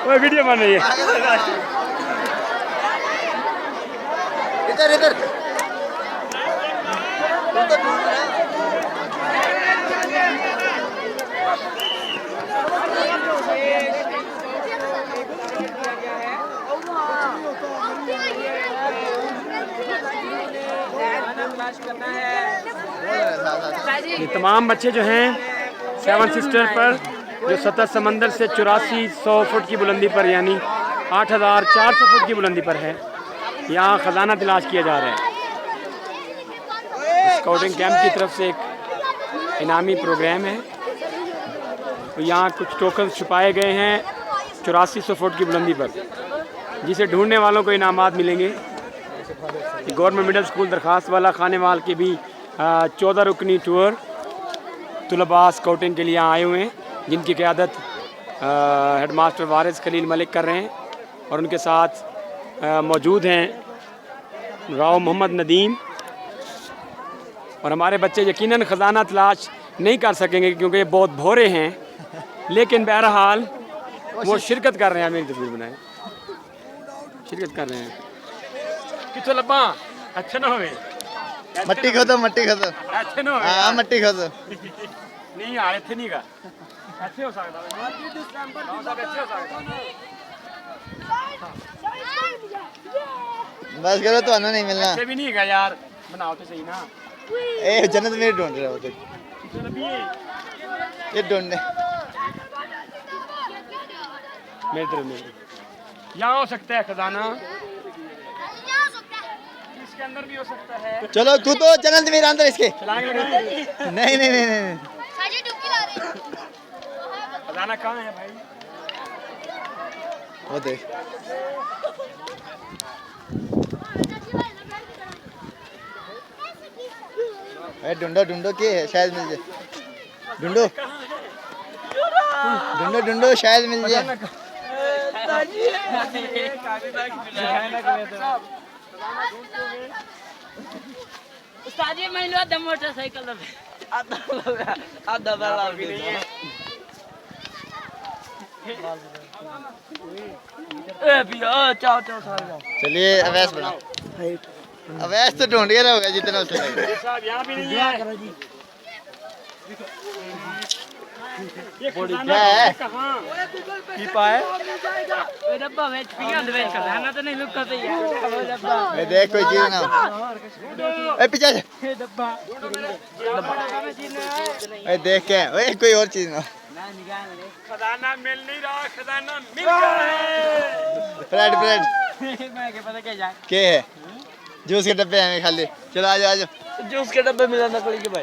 वो वीडियो बन रही है। इधर इधर ये तमाम बच्चे जो हैं सेवन सिस्टर पर, जो सतह समंदर से 8400 फुट की बुलंदी पर यानी 8400 फुट की बुलंदी पर है, यहाँ ख़जाना तलाश किया जा रहा है। स्काउटिंग कैंप की तरफ से एक इनामी प्रोग्राम है। तो यहाँ कुछ टोकन छुपाए गए हैं 8400 फुट की बुलंदी पर, जिसे ढूंढने वालों को इनामात मिलेंगे। गवर्नमेंट मिडिल स्कूल दरखास्त वाला खानेवाल के भी 14 रुकनी टूर तुलबा स्काउटिंग के लिए यहाँ आए हुए हैं, जिनकी क़यादत हेडमास्टर वारिस खलील मलिक कर रहे हैं। और उनके साथ मौजूद हैं राव मोहम्मद नदीम। और हमारे बच्चे यकीनन ख़जाना तलाश नहीं कर सकेंगे क्योंकि ये बहुत भोरे हैं, लेकिन बहरहाल वो शिरकत कर रहे हैं। मेरी तस्वीर बनाए, शिरकत कर रहे हैं। कितो लब्बा अच्छा ना होवे, मट्टी खोदो मट्टी खोदो। अच्छे ना होवे। हाँ मट्टी खोदो। नहीं यार इतने नहीं का अच्छे हो सकता है, अच्छे हो सकता है। बस करो तो नहीं मिलना। अच्छे भी नहीं का यार, बनाओ तो सही ना। ए जन्नत में ढूंढ रहे हो तो ये ढूंढने मेरी तरफ में यहाँ हो सकता है खजाना, इसके अंदर भी हो सकता है। चलो तू तो जन्नत में अंदर इसके। चलाएंगे नहीं नहीं नहीं नहीं नहीं खजाना कहाँ है भाई? वो देख ढूंढो ढूंढो के है, शायद मिल जाए। ढूंढो ढूंढो ढूंढो शायद मिल जाए। उस्ताद ये महिला दम मोटरसाइकिल आधा वाला भी नहीं है। ए भैया चाओ चाओ सारे चलिए अवैस बनाओ। अवैस तो ढूंढ के रहोगे जितना उसे लगे। साहब यहाँ भी नहीं है। ये खजाना है कहाँ? पीपा है। ए डब्बा में पिया दे खजाना तो नहीं लुक करते यार। ए देख कोई चीज ना हो। ए पीछे ए डब्बा ए देख के ओए कोई और चीज ना हो। खजाना मिल नहीं रहा, खजाना मिल रहा है। ब्रेड ब्रेड मैं क्या पता क्या जाए के है? जूस के डब्बे हैं खाली। चलो आ जाओ आ जाओ। जूस के डब्बे मिला नकली के भाई।